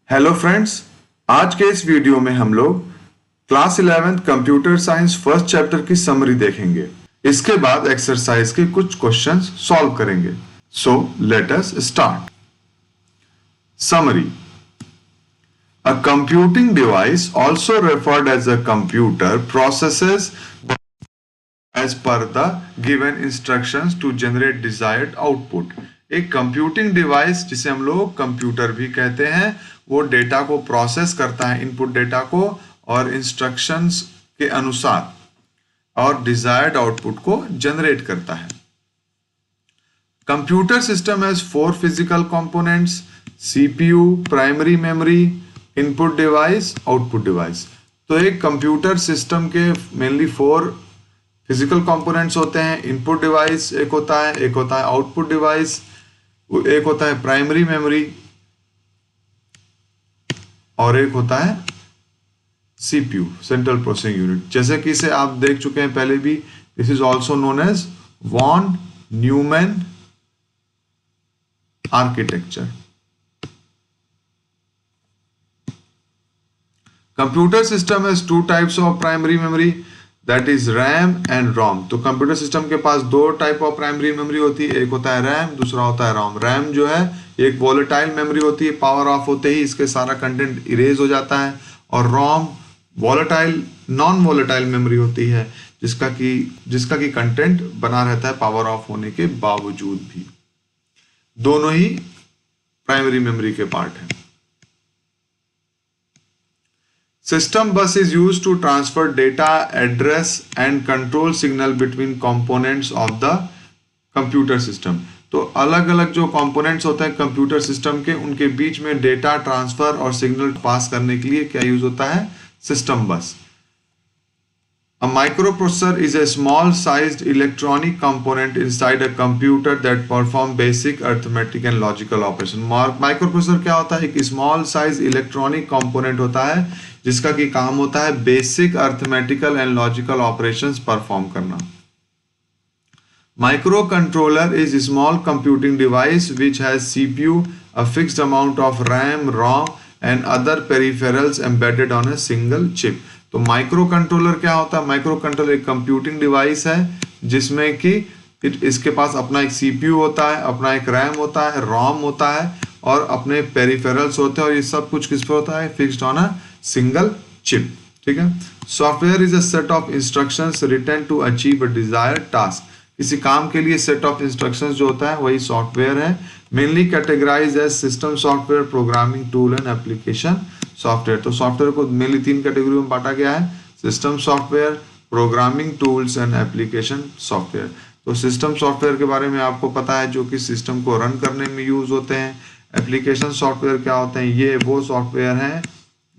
Hello friends, आज के इस वीडियो में हम लोग class 11 computer science first chapter की समरी देखेंगे। इसके बाद एक्सरसाइज के कुछ क्वेश्चंस सॉल्व करेंगे। So let us start. Summary. A computing device also referred as a computer processes as per the given instructions to generate desired output। एक computing device जिसे हम लोग कंप्यूटर भी कहते हैं, वो डेटा को प्रोसेस करता है, इनपुट डेटा को, और इंस्ट्रक्शंस के अनुसार और डिजायर्ड आउटपुट को जनरेट करता है। Computer system has 4 physical components: CPU, primary memory, input device, output device. तो एक कंप्यूटर सिस्टम के मेनली 4 फिजिकल कंपोनेंट्स होते हैं। इनपुट डिवाइस एक होता है आउटपुट डिवाइस, एक होता है प्राइमरी मेमोरी, और एक होता है सीपीयू, सेंट्रल प्रोसेसिंग यूनिट। जैसे कि इसे आप देख चुके हैं पहले भी, this is also known as von Neumann architecture. Computer system has 2 types of primary memory, that is RAM and ROM. तो कंप्यूटर सिस्टम के पास 2 टाइप ऑफ प्राइमरी मेमोरी होती है, एक होता है रैम, दूसरा होता है रोम। रैम जो है एक वोलेटाइल मेमोरी होती है, पावर ऑफ होते ही इसके सारा कंटेंट इरेज हो जाता है। और रोम वोलेटाइल नॉन वोलेटाइल मेमोरी होती है, जिसका की कंटेंट बना रहता है पावर ऑफ होने के बावजूद भी। दोनों ही प्राइमरी मेमोरी के पार्ट हैं। System bus is used to transfer data, address and control signal between components of the computer system। तो अलग अलग जो कंपोनेंट्स होते हैं कंप्यूटर सिस्टम के, उनके बीच में डेटा ट्रांसफर और सिग्नल पास करने के लिए क्या यूज होता है? सिस्टम बस। A microprocessor is a small sized electronic component inside a computer that perform basic arithmetic and logical operation। Microprocessor क्या होता है? एक स्मॉल साइज इलेक्ट्रॉनिक कंपोनेंट होता है जिसका की काम होता है basic arithmetical and logical operations perform करना। Microcontroller is a small computing device which has CPU, a fixed amount of RAM, ROM and other peripherals embedded on a single chip। तो micro controller क्या होता है? Micro controller एक computing device है जिसमें कि इसके पास अपना एक सीपीयू होता है, अपना एक रैम होता है, रोम होता है और अपने पेरिफेरल्स होते हैं, और ये सब कुछ किस पर होता है? Fixed on a single chip. ठीक है। Software is a set of instructions written to achieve a desired task. किसी काम के लिए सेट ऑफ इंस्ट्रक्शंस जो होता है वही सॉफ्टवेयर है। Mainly categorize as system software, programming tool and application software. तो सॉफ्टवेयर को मेनली 3 कैटेगरी में बांटा गया है: system software, programming tools and application software. तो सिस्टम सॉफ्टवेयर के बारे में आपको पता है, जो कि सिस्टम को रन करने में यूज होते हैं। एप्लीकेशन सॉफ्टवेयर क्या होते हैं? ये वो सॉफ्टवेयर हैं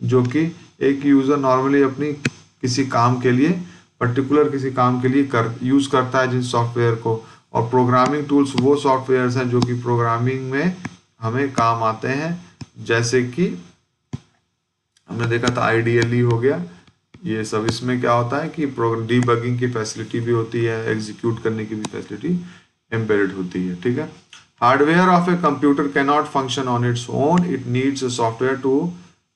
जो कि एक यूजर नॉर्मली अपनी किसी काम के लिए, पर्टिकुलर किसी काम के लिए यूज करता है जिन सॉफ्टवेयर को। और प्रोग्रामिंग टूल्स वो सॉफ्टवेयर हैं जो कि प्रोग्रामिंग में हमें काम आते हैं, जैसे कि हमने देखा था आईडीएलई हो गया, ये सब। इसमें क्या होता है कि डीबगिंग की फैसिलिटी भी होती है, एग्जीक्यूट करने की भी फैसिलिटी एम्बेडेड होती है। ठीक है। Hardware of a computer can not function on its own, it needs a software to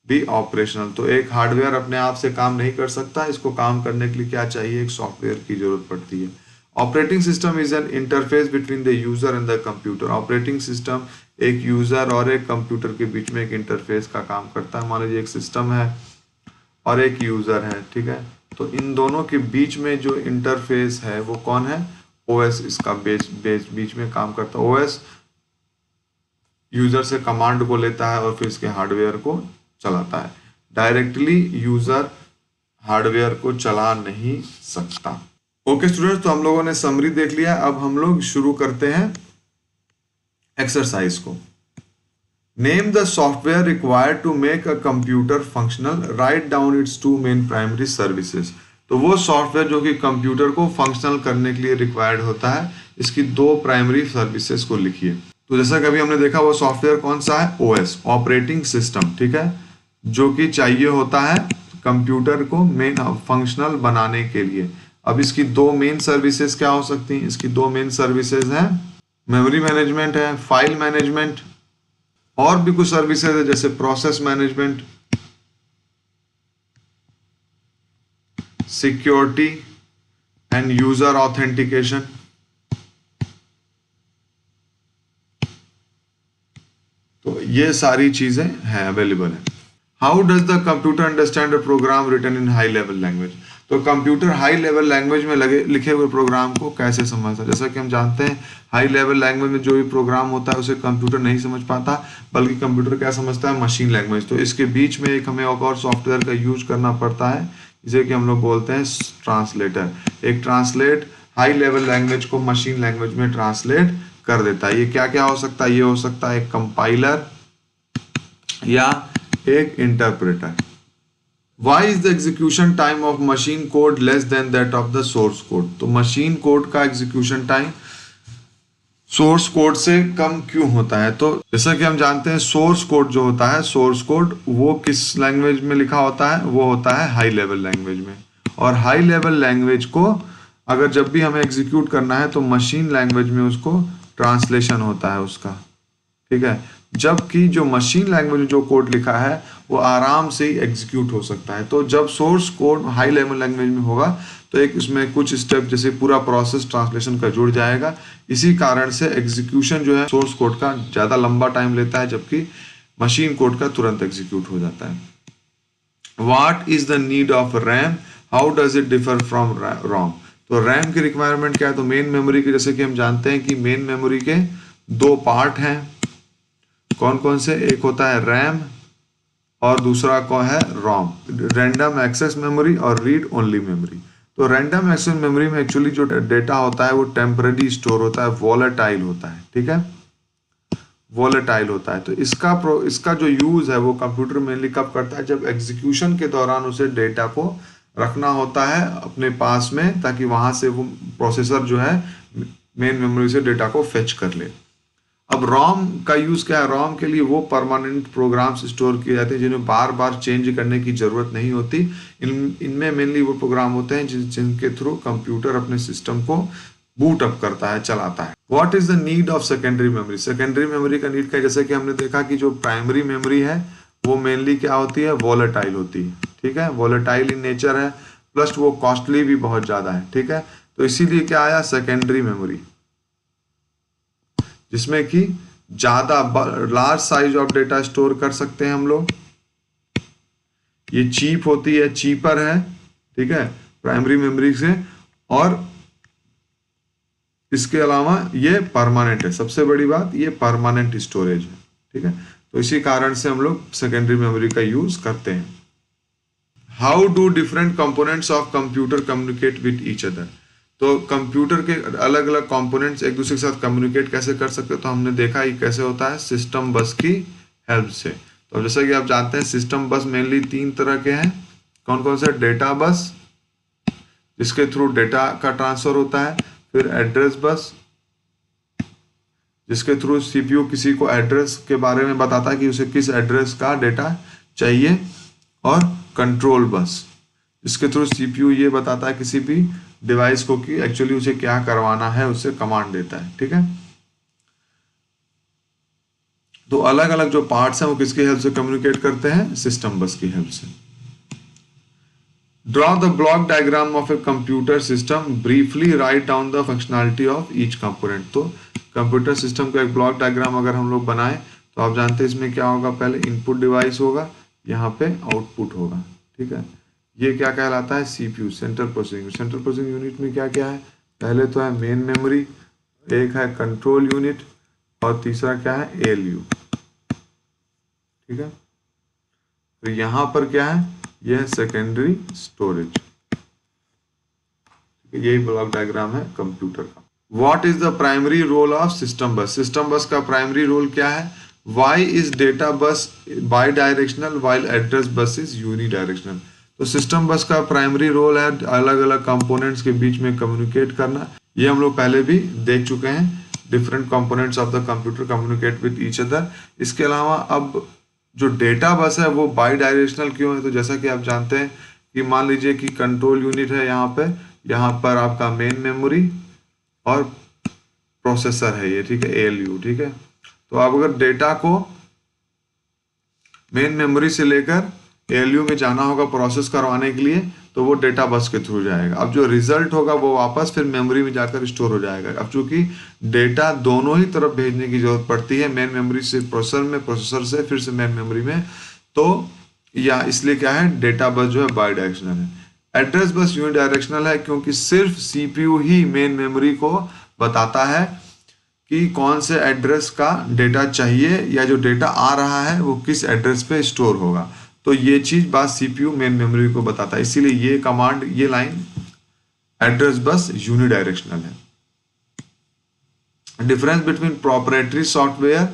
be operational. तो एक हार्डवेयर अपने आप से काम नहीं कर सकता, इसको काम करने के लिए क्या चाहिए? एक सॉफ्टवेयर की जरूरत पड़ती है। Operating system is an interface between the user and the computer. Operating system एक यूजर और एक कंप्यूटर के बीच में एक इंटरफेस का काम करता है। मान लीजिए एक सिस्टम है और एक यूजर है, ठीक है। तो इन दोनों के बीच में जो इंटरफेस है वो कौन है? ओएस इसका बीच में काम करता है। ओएस यूजर से कमांड को लेता है और फिर इसके हार्डवेयर को चलाता है। डायरेक्टली यूजर हार्डवेयर को चला नहीं सकता। ओके स्टूडेंट्स, तो हम लोगों ने समरी देख लिया। अब हम लोग शुरू करते हैं एक्सरसाइज को। Name the software required to make a computer functional, write down its 2 main primary services. तो वो सॉफ्टवेयर जो कि कंप्यूटर को फंक्शनल करने के लिए रिक्वायर्ड होता है, इसकी 2 प्राइमरी सर्विसेज को लिखिए। तो जैसा कि अभी हमने देखा, वो सॉफ्टवेयर कौन सा है? ओएस, ऑपरेटिंग सिस्टम, ठीक है, जो कि चाहिए होता है कंप्यूटर को मेन फंक्शनल बनाने के लिए। अब इसकी 2 मेन सर्विसेज क्या हो सकती हैं? इसकी 2 मेन सर्विसेज हैं, मेमोरी मैनेजमेंट है, फाइल मैनेजमेंट और भी कुछ सर्विसेज है जैसे process management, security and user authentication. तो ये सारी चीजें हैं, अवेलेबल है। How does the computer understand a program written in high level language? तो कंप्यूटर हाई लेवल लैंग्वेज में लिखे हुए प्रोग्राम को कैसे समझता है? जैसा कि हम जानते हैं हाई लेवल लैंग्वेज में जो भी प्रोग्राम होता है उसे कंप्यूटर नहीं समझ पाता, बल्कि कंप्यूटर क्या समझता है? Machine language. तो इसके बीच में एक हमें और सॉफ्टवेयर का यूज करना पड़ता है, जिसे कि हम लोग बोलते हैं ट्रांसलेटर। एक ट्रांसलेट हाई लेवल लैंग्वेज को मशीन लैंग्वेज में ट्रांसलेट कर देता है। ये क्या क्या हो सकता है? ये हो सकता है एक कंपाइलर या एक interpreter. Why is the execution time of machine code less than that of the source code? तो मशीन कोड का एग्जीक्यूशन टाइम सोर्स कोड से कम क्यों होता है? तो जैसा कि हम जानते हैं सोर्स कोड जो होता है, सोर्स कोड वो किस लैंग्वेज में लिखा होता है? वो होता है हाई लेवल लैंग्वेज में। और हाई लेवल लैंग्वेज को अगर जब भी हमें एग्जीक्यूट करना है तो मशीन लैंग्वेज में उसको ट्रांसलेशन होता है उसका, ठीक है। जबकि जो मशीन लैंग्वेज में जो कोड लिखा है वो आराम से ही एग्जीक्यूट हो सकता है। तो जब source code high level language में होगा तो एक उसमें कुछ स्टेप जैसे पूरा प्रोसेस ट्रांसलेशन का जुड़ जाएगा। इसी कारण से एग्जीक्यूशन जो है सोर्स कोड का ज़्यादा लंबा टाइम लेता है, जबकि मशीन कोड का तुरंत एग्जीक्यूट हो जाता है। What is the need of RAM? How does it differ from ROM? तो रैम की रिक्वायरमेंट क्या है? तो मेन मेमोरी की, जैसे कि हम जानते हैं कि मेन मेमोरी के दो पार्ट हैं। कौन कौन से? एक होता है रैम और दूसरा कौन है? रोम। रैंडम एक्सेस मेमोरी और रीड ओनली मेमोरी। तो रैंडम एक्सेस मेमोरी में एक्चुअली जो डेटा होता है वो टेम्पररी स्टोर होता है, वॉलेटाइल होता है, ठीक है, वॉलेटाइल होता है। तो इसका जो यूज है वो कंप्यूटर मेनली कब करता है? जब एग्जीक्यूशन के दौरान उसे डेटा को रखना होता है अपने पास में, ताकि वहां से वो प्रोसेसर जो है मेन मेमोरी से डेटा को फेच कर ले। अब रोम का यूज क्या है? रोम के लिए वो परमानेंट प्रोग्राम्स स्टोर किए जाते हैं जिन्हें बार बार चेंज करने की जरूरत नहीं होती। इनमें मेनली वो प्रोग्राम होते हैं जिनके थ्रू कंप्यूटर अपने सिस्टम को बूट अप करता है, चलाता है। What is the need of secondary memory? Secondary memory का नीड क्या है? जैसे कि हमने देखा कि जो प्राइमरी मेमोरी है वो मेनली क्या होती है? वॉलेटाइल होती है, ठीक है, वॉलेटाइल इन नेचर है, प्लस वो कॉस्टली भी बहुत ज्यादा है, ठीक है। तो इसीलिए क्या आया? सेकेंडरी मेमोरी, जिसमें कि ज्यादा large size of data store कर सकते हैं हम लोग। ये चीप होती है, चीपर है, ठीक है, प्राइमरी मेमोरी से। और इसके अलावा ये परमानेंट है, सबसे बड़ी बात ये परमानेंट स्टोरेज है, ठीक है। तो इसी कारण से हम लोग सेकेंडरी मेमोरी का यूज करते हैं। How do different components of computer communicate with each other? तो कंप्यूटर के अलग अलग कंपोनेंट्स एक दूसरे के साथ कम्युनिकेट कैसे कर सकते हो? तो हमने देखा ये कैसे होता है, सिस्टम बस की हेल्प से। तो जैसा कि आप जानते हैं सिस्टम बस मेनली तीन तरह के हैं। कौन कौन से? डेटा बस, जिसके थ्रू डेटा का ट्रांसफर होता है, फिर एड्रेस बस, जिसके थ्रू सीपीयू किसी को एड्रेस के बारे में बताता है कि उसे किस एड्रेस का डेटा चाहिए, और कंट्रोल बस, इसके थ्रू सीपीयू ये बताता है किसी भी डिवाइस को कि एक्चुअली उसे क्या करवाना है, उससे कमांड देता है, ठीक है। तो अलग अलग जो पार्ट्स हैं वो किसकी हेल्प से कम्युनिकेट करते हैं? सिस्टम बस की हेल्प से। Draw the block diagram of a computer system, briefly write down the functionality of each component. तो कंप्यूटर सिस्टम का एक ब्लॉक डायग्राम अगर हम लोग बनाए तो आप जानते हैं इसमें क्या होगा? पहले इनपुट डिवाइस होगा, यहाँ पे आउटपुट होगा, ठीक है। ये क्या कहलाता है? CPU, central processing. Central processing unit में क्या क्या है? पहले तो है मेन मेमोरी, एक है कंट्रोल यूनिट, और तीसरा क्या है? एएलयू, ठीक है। तो यहाँ पर क्या है? यह है सेकेंडरी स्टोरेज। यही ब्लॉक डायग्राम है कंप्यूटर का। What is the primary role of system bus? System bus का प्राइमरी रोल क्या है? Why is data bus bidirectional while address bus is unidirectional? तो सिस्टम बस का प्राइमरी रोल है अलग अलग कंपोनेंट्स के बीच में कम्युनिकेट करना। ये हम लोग पहले भी देख चुके हैं, different components of the computer communicate with each other. इसके अलावा अब जो डेटा बस है वो बाई डायरेक्शनल क्यों है? तो जैसा कि आप जानते हैं कि मान लीजिए कि कंट्रोल यूनिट है यहाँ पर आपका मेन मेमोरी और प्रोसेसर है ये, ठीक है, एएलयू, ठीक है। तो आप अगर डेटा को मेन मेमोरी से लेकर ALU में जाना होगा प्रोसेस करवाने के लिए, तो वो डेटा बस के थ्रू जाएगा। अब जो रिजल्ट होगा वो वापस फिर मेमोरी में जाकर स्टोर हो जाएगा। अब चूंकि डेटा दोनों ही तरफ भेजने की जरूरत पड़ती है, मेन मेमोरी से प्रोसेसर में, प्रोसेसर से फिर से मेन मेमोरी में, तो या इसलिए क्या है, डेटा बस जो है बाई डायरेक्शनल है। एड्रेस बस यूनिडायरेक्शनल है क्योंकि सिर्फ CPU ही मेन मेमोरी को बताता है कि कौन से एड्रेस का डेटा चाहिए या जो डेटा आ रहा है वो किस एड्रेस पे स्टोर होगा। तो ये चीज बात CPU मेन मेमोरी को बताता है, इसीलिए ये कमांड, ये लाइन एड्रेस बस यूनिडायरेक्शनल है। Difference between proprietary software,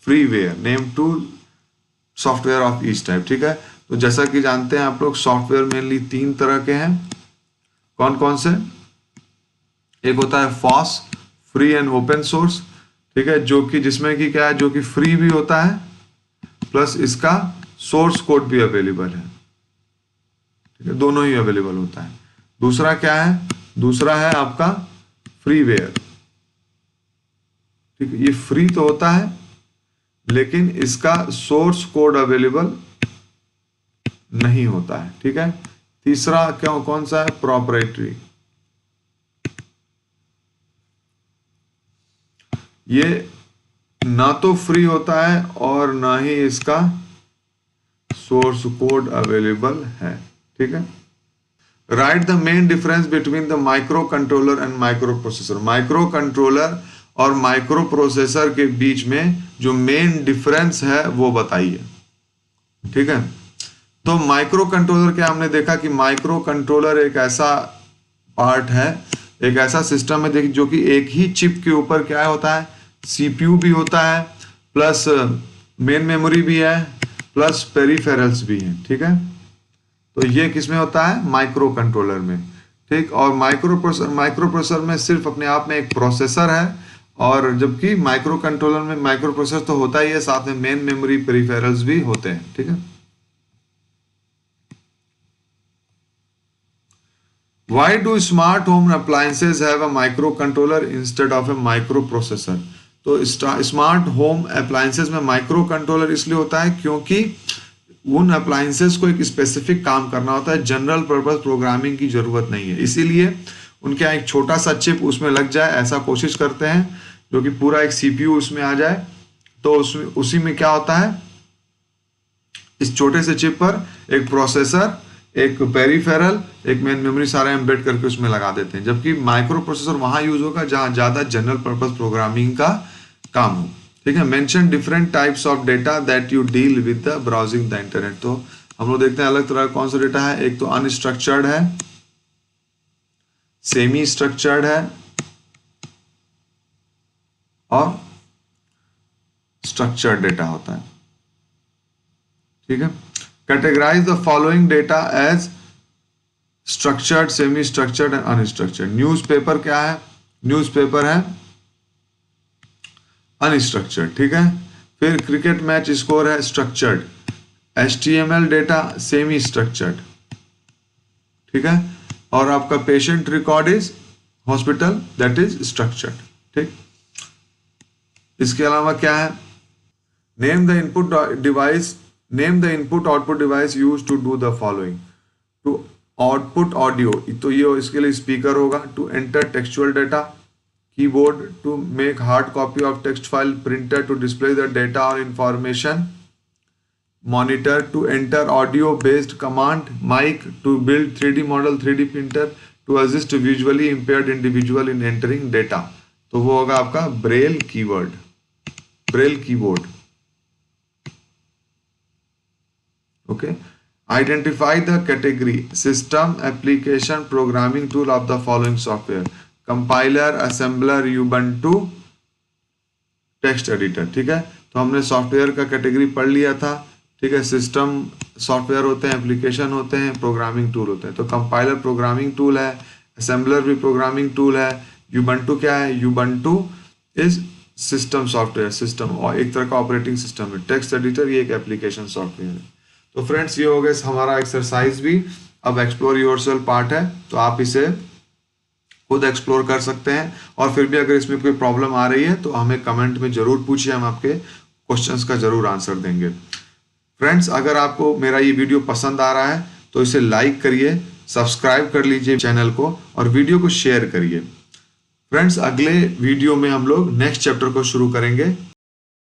freeware, name two software of each type. ठीक है, तो जैसा कि जानते हैं आप लोग, सॉफ्टवेयर मेनली 3 तरह के हैं। कौन कौन से? एक होता है FOSS, free and open source. ठीक है, जो कि जिसमें कि क्या है, जो कि फ्री भी होता है प्लस इसका सोर्स कोड भी अवेलेबल है। ठीक है, दोनों ही अवेलेबल होता है। दूसरा क्या है? दूसरा है आपका फ्रीवेयर। ठीक है, ये फ्री तो होता है लेकिन इसका सोर्स कोड अवेलेबल नहीं होता है। ठीक है, तीसरा क्यों, कौन सा है? प्रोप्राइटरी। ये ना तो फ्री होता है और ना ही इसका सोर्स कोड अवेलेबल है। ठीक है, right the main difference between the micro controller and micro processor. Micro controller और माइक्रो प्रोसेसर के बीच में जो मेन डिफरेंस है वो बताइए। ठीक है, तो माइक्रो कंट्रोलर क्या, हमने देखा कि माइक्रो कंट्रोलर एक ऐसा पार्ट है, एक ऐसा सिस्टम है जो कि एक ही चिप के ऊपर क्या होता है, CPU भी होता है प्लस मेन मेमोरी भी है प्लस पेरिफेरल्स भी हैं। ठीक है, तो ये किसमें होता है? माइक्रो कंट्रोलर में। ठीक, और माइक्रो प्रोसेसर में सिर्फ अपने आप में एक प्रोसेसर है, और जबकि माइक्रो कंट्रोलर में माइक्रो प्रोसेसर तो होता ही है, साथ में मेन मेमोरी, पेरिफेरल्स भी होते हैं। ठीक है, Why do smart home appliances have a microcontroller instead of a microprocessor? तो स्मार्ट होम अप्लायंसेस में माइक्रो कंट्रोलर इसलिए होता है क्योंकि उन अप्लायंसेस को एक स्पेसिफिक काम करना होता है, जनरल पर्पस प्रोग्रामिंग की जरूरत नहीं है, इसीलिए उनके यहाँ एक छोटा सा चिप उसमें लग जाए, ऐसा कोशिश करते हैं, जो कि पूरा एक CPU उसमें आ जाए। तो उसी में क्या होता है, इस छोटे से चिप पर एक प्रोसेसर, एक पेरिफेरल, एक मेन मेमोरी सारा एम्बेड करके उसमें लगा देते हैं। जबकि माइक्रो प्रोसेसर वहां यूज होगा जहां ज्यादा जनरल पर्पस प्रोग्रामिंग का काम हो। ठीक है, mention different types of data that you deal with the browsing the internet. तो हम लोग देखते हैं अलग तरह का कौन सा डेटा है। एक तो अनस्ट्रक्चर्ड है, सेमी स्ट्रक्चर्ड है और स्ट्रक्चर्ड डेटा होता है। ठीक है, categorize the following data as structured, semi structured and unstructured. Newspaper क्या है? न्यूज़पेपर है अनस्ट्रक्चर्ड। ठीक है, फिर क्रिकेट मैच स्कोर है structured, HTML data semi structured. ठीक है, और आपका patient record is hospital, that is structured. ठीक, इसके अलावा क्या है? Name the input device, name the input output device use to do the following. To output audio, तो ये इसके लिए स्पीकर होगा। To enter textual data, keyboard. To make hard copy of text file, printer. To display the data और information, monitor. To enter audio based command, mic. To build 3D model, 3D printer. To assist visually impaired individual in entering data, तो वो होगा आपका Braille keyword, Braille keyboard. Okay, identify the category, system application programming tool of the following software, compiler, assembler, Ubuntu, text editor. ठीक है, तो हमने software का category पढ़ लिया था। ठीक है, सिस्टम सॉफ्टवेयर होते हैं, एप्लीकेशन होते हैं, प्रोग्रामिंग टूल होते हैं। तो कंपाइलर प्रोग्रामिंग टूल है, असेंबलर भी प्रोग्रामिंग टूल है, यूबंटू क्या है? Ubuntu is system software, system और एक तरह का ऑपरेटिंग सिस्टम है। टेक्स्ट एडिटर ये एक एप्लीकेशन सॉफ्टवेयर है। तो फ्रेंड्स, ये हो गया हमारा एक्सरसाइज भी। अब एक्सप्लोर योरसेल्फ पार्ट है, तो आप इसे खुद एक्सप्लोर कर सकते हैं, और फिर भी अगर इसमें कोई प्रॉब्लम आ रही है तो हमें कमेंट में जरूर पूछिए, हम आपके क्वेश्चंस का जरूर आंसर देंगे। फ्रेंड्स, अगर आपको मेरा ये वीडियो पसंद आ रहा है तो इसे लाइक करिए, सब्सक्राइब कर लीजिए चैनल को और वीडियो को शेयर करिए। फ्रेंड्स, अगले वीडियो में हम लोग नेक्स्ट चैप्टर को शुरू करेंगे।